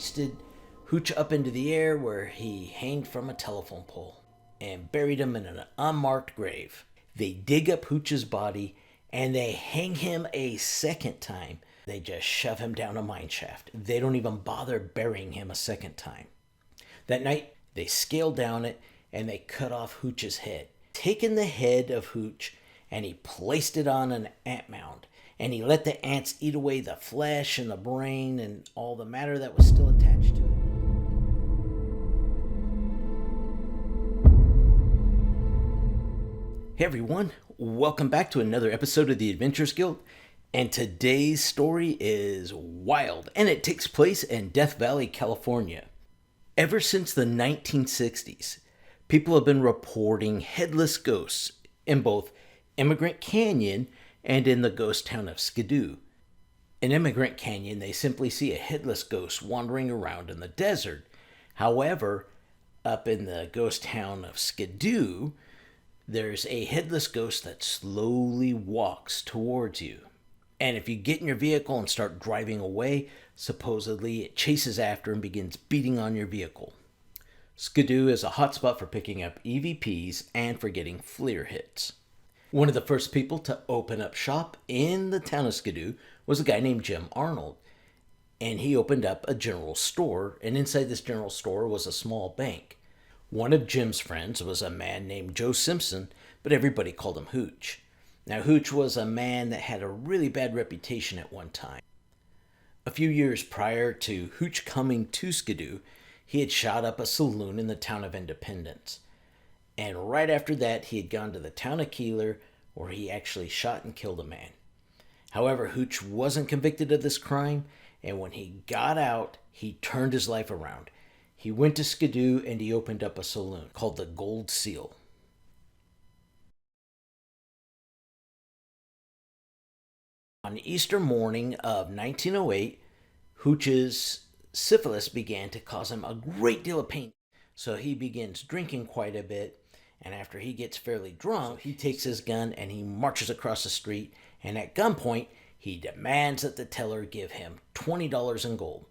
hoisted Hooch up into the air where he hanged from a telephone pole and buried him in an unmarked grave. They dig up Hooch's body and they hang him a second time. They just shove him down a mine shaft. They don't even bother burying him a second time. That night, they scaled down it and they cut off Hooch's head. Taking the head of Hooch and he placed it on an ant mound. And he let the ants eat away the flesh and the brain and all the matter that was still attached to it. Hey everyone, welcome back to another episode of the Adventures Guild. And today's story is wild, and it takes place in Death Valley, California. Ever since the 1960s, people have been reporting headless ghosts in both Immigrant Canyon and in the ghost town of Skidoo. In Immigrant Canyon, they simply see a headless ghost wandering around in the desert. However, up in the ghost town of Skidoo, there's a headless ghost that slowly walks towards you. And if you get in your vehicle and start driving away, supposedly it chases after and begins beating on your vehicle. Skidoo is a hotspot for picking up EVPs and for getting FLIR hits. One of the first people to open up shop in the town of Skidoo was a guy named Jim Arnold. And he opened up a general store, and inside this general store was a small bank. One of Jim's friends was a man named Joe Simpson, but everybody called him Hooch. Now, Hooch was a man that had a really bad reputation at one time. A few years prior to Hooch coming to Skidoo, he had shot up a saloon in the town of Independence. And right after that, he had gone to the town of Keeler, where he actually shot and killed a man. However, Hooch wasn't convicted of this crime, and when he got out, he turned his life around. He went to Skidoo and he opened up a saloon called the Gold Seal. On Easter morning of 1908, Hooch's syphilis began to cause him a great deal of pain. So he begins drinking quite a bit, and after he gets fairly drunk, he takes his gun and he marches across the street, and at gunpoint, he demands that the teller give him $20 in gold.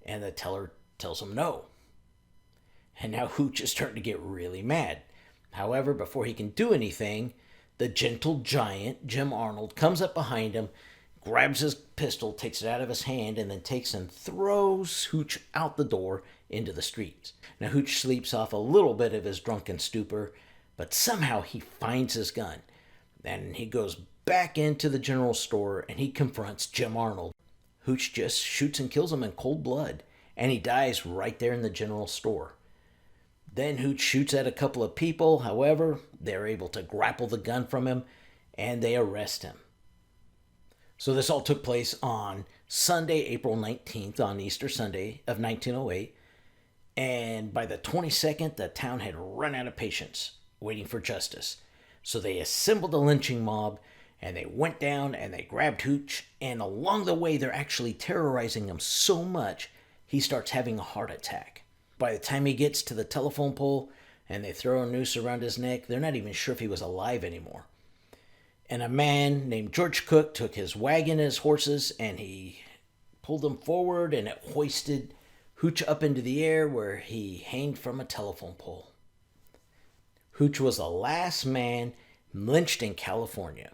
And the teller tells him no. And now Hooch is starting to get really mad. However, before he can do anything, the gentle giant, Jim Arnold, comes up behind him, grabs his pistol, takes it out of his hand, and then takes and throws Hooch out the door into the streets. Now, Hooch sleeps off a little bit of his drunken stupor, but somehow he finds his gun. And he goes back into the general store and he confronts Jim Arnold. Hooch just shoots and kills him in cold blood, and he dies right there in the general store. Then Hooch shoots at a couple of people. However, they're able to grapple the gun from him, and they arrest him. So this all took place on Sunday, April 19th, on Easter Sunday of 1908. And by the 22nd, the town had run out of patience, waiting for justice. So they assembled a lynching mob, and they went down and they grabbed Hooch. And along the way, they're actually terrorizing him so much, he starts having a heart attack. By the time he gets to the telephone pole and they throw a noose around his neck, they're not even sure if he was alive anymore. And a man named George Cook took his wagon and his horses and he pulled them forward, and it hoisted Hooch up into the air where he hanged from a telephone pole. Hooch was the last man lynched in California.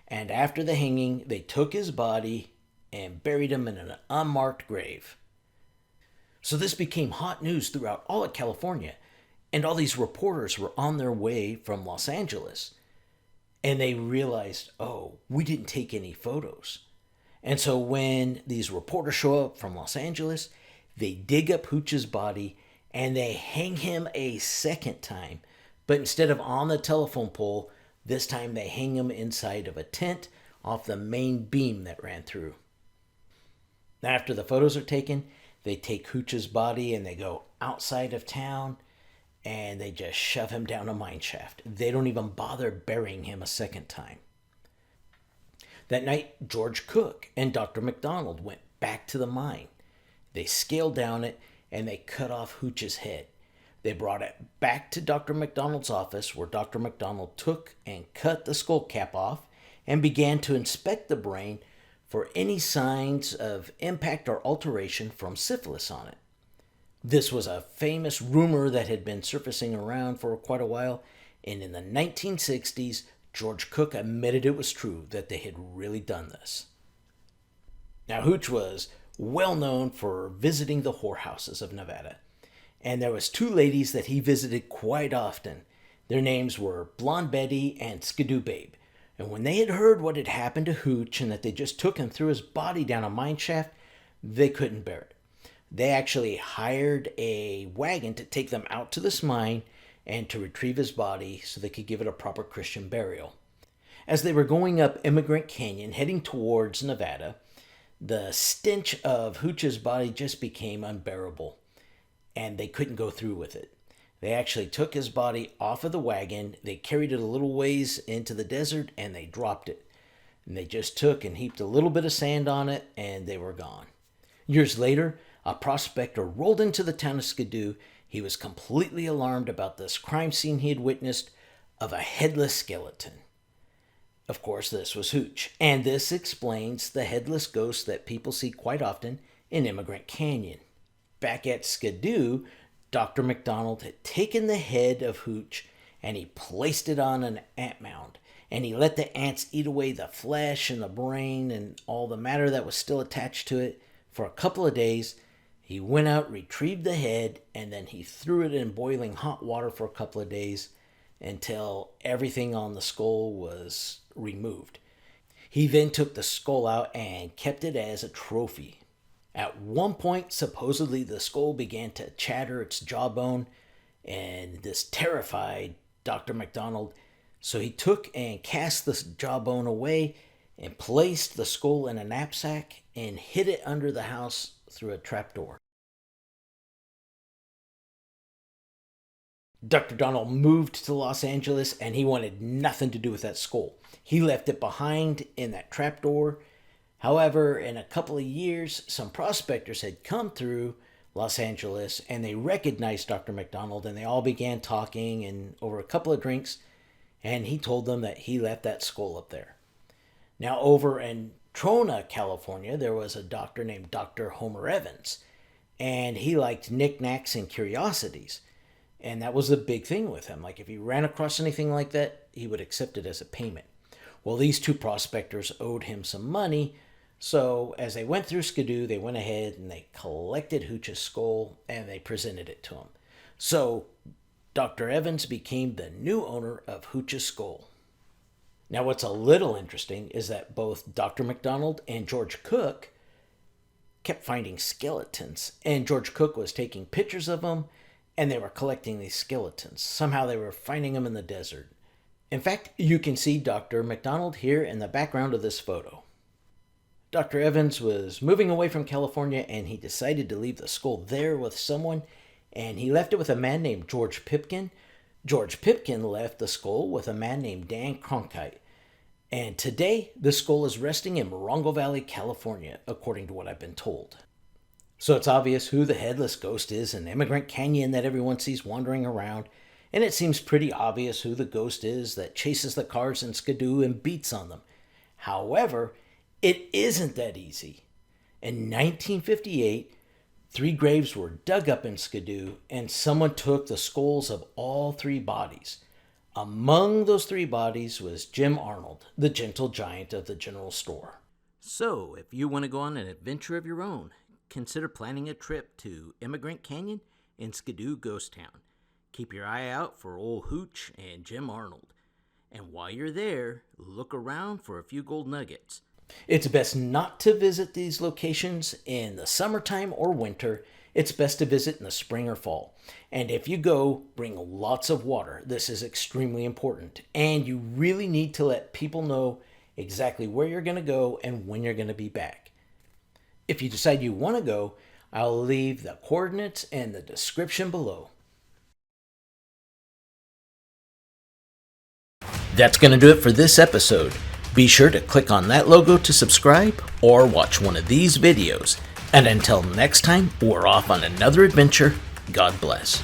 And after the hanging, they took his body and buried him in an unmarked grave. So this became hot news throughout all of California, and all these reporters were on their way from Los Angeles. And they realized, oh, we didn't take any photos. And so when these reporters show up from Los Angeles, they dig up Hooch's body and they hang him a second time. But instead of on the telephone pole, this time they hang him inside of a tent off the main beam that ran through. After the photos are taken, they take Hooch's body and they go outside of town and they just shove him down a mine shaft. They don't even bother burying him a second time. That night, George Cook and Dr. McDonald went back to the mine. They scaled down it and they cut off Hooch's head. They brought it back to Dr. McDonald's office, where Dr. McDonald took and cut the skull cap off and began to inspect the brain for any signs of impact or alteration from syphilis on it. This was a famous rumor that had been surfacing around for quite a while, and in the 1960s, George Cook admitted it was true that they had really done this. Now, Hooch was well known for visiting the whorehouses of Nevada, and there was two ladies that he visited quite often. Their names were Blonde Betty and Skidoo Babe, and when they had heard what had happened to Hooch and that they just took and threw his body down a mine shaft, they couldn't bear it. They actually hired a wagon to take them out to this mine and to retrieve his body so they could give it a proper Christian burial. As they were going up Immigrant Canyon, heading towards Nevada, the stench of Hooch's body just became unbearable, and they couldn't go through with it. They actually took his body off of the wagon, they carried it a little ways into the desert, and they dropped it. And they just took and heaped a little bit of sand on it, and they were gone. Years later, a prospector rolled into the town of Skidoo. He was completely alarmed about this crime scene he had witnessed of a headless skeleton. Of course, this was Hooch, and this explains the headless ghost that people see quite often in Immigrant Canyon. Back at Skidoo, Dr. McDonald had taken the head of Hooch and he placed it on an ant mound, and he let the ants eat away the flesh and the brain and all the matter that was still attached to it for a couple of days. He went out, retrieved the head, and then he threw it in boiling hot water for a couple of days until everything on the skull was removed. He then took the skull out and kept it as a trophy. At one point, supposedly the skull began to chatter its jawbone, and this terrified Dr. McDonald. So he took and cast the jawbone away and placed the skull in a knapsack and hid it under the house through a trapdoor. Dr. Donald moved to Los Angeles, and he wanted nothing to do with that skull. He left it behind in that trapdoor. However, in a couple of years, some prospectors had come through Los Angeles, and they recognized Dr. McDonald, and they all began talking, and over a couple of drinks, and he told them that he left that skull up there. Now, over in Trona, California, there was a doctor named Dr. Homer Evans, and he liked knickknacks and curiosities. And that was the big thing with him. Like, if he ran across anything like that, he would accept it as a payment. Well, these two prospectors owed him some money, so as they went through Skidoo, they went ahead and they collected Hooch's skull and they presented it to him. So Dr. Evans became the new owner of Hooch's skull. Now, what's a little interesting is that both Dr. McDonald and George Cook kept finding skeletons, and George Cook was taking pictures of them, and they were collecting these skeletons. Somehow they were finding them in the desert. In fact, you can see Dr. McDonald here in the background of this photo. Dr. Evans was moving away from California, and he decided to leave the skull there with someone, and he left it with a man named George Pipkin. George Pipkin left the skull with a man named Dan Cronkite. And today, the skull is resting in Morongo Valley, California, according to what I've been told. So it's obvious who the headless ghost is in Immigrant Canyon that everyone sees wandering around, and it seems pretty obvious who the ghost is that chases the cars in Skidoo and beats on them. However, it isn't that easy. In 1958, 3 graves were dug up in Skidoo, and someone took the skulls of all 3 bodies. Among those 3 bodies was Jim Arnold, the gentle giant of the general store. So, if you want to go on an adventure of your own, consider planning a trip to Immigrant Canyon and Skidoo Ghost Town. Keep your eye out for old Hooch and Jim Arnold. And while you're there, look around for a few gold nuggets. It's best not to visit these locations in the summertime or winter. It's best to visit in the spring or fall. And if you go, bring lots of water. This is extremely important. And you really need to let people know exactly where you're going to go and when you're going to be back. If you decide you want to go, I'll leave the coordinates in the description below. That's going to do it for this episode. Be sure to click on that logo to subscribe or watch one of these videos. And until next time, we're off on another adventure. God bless.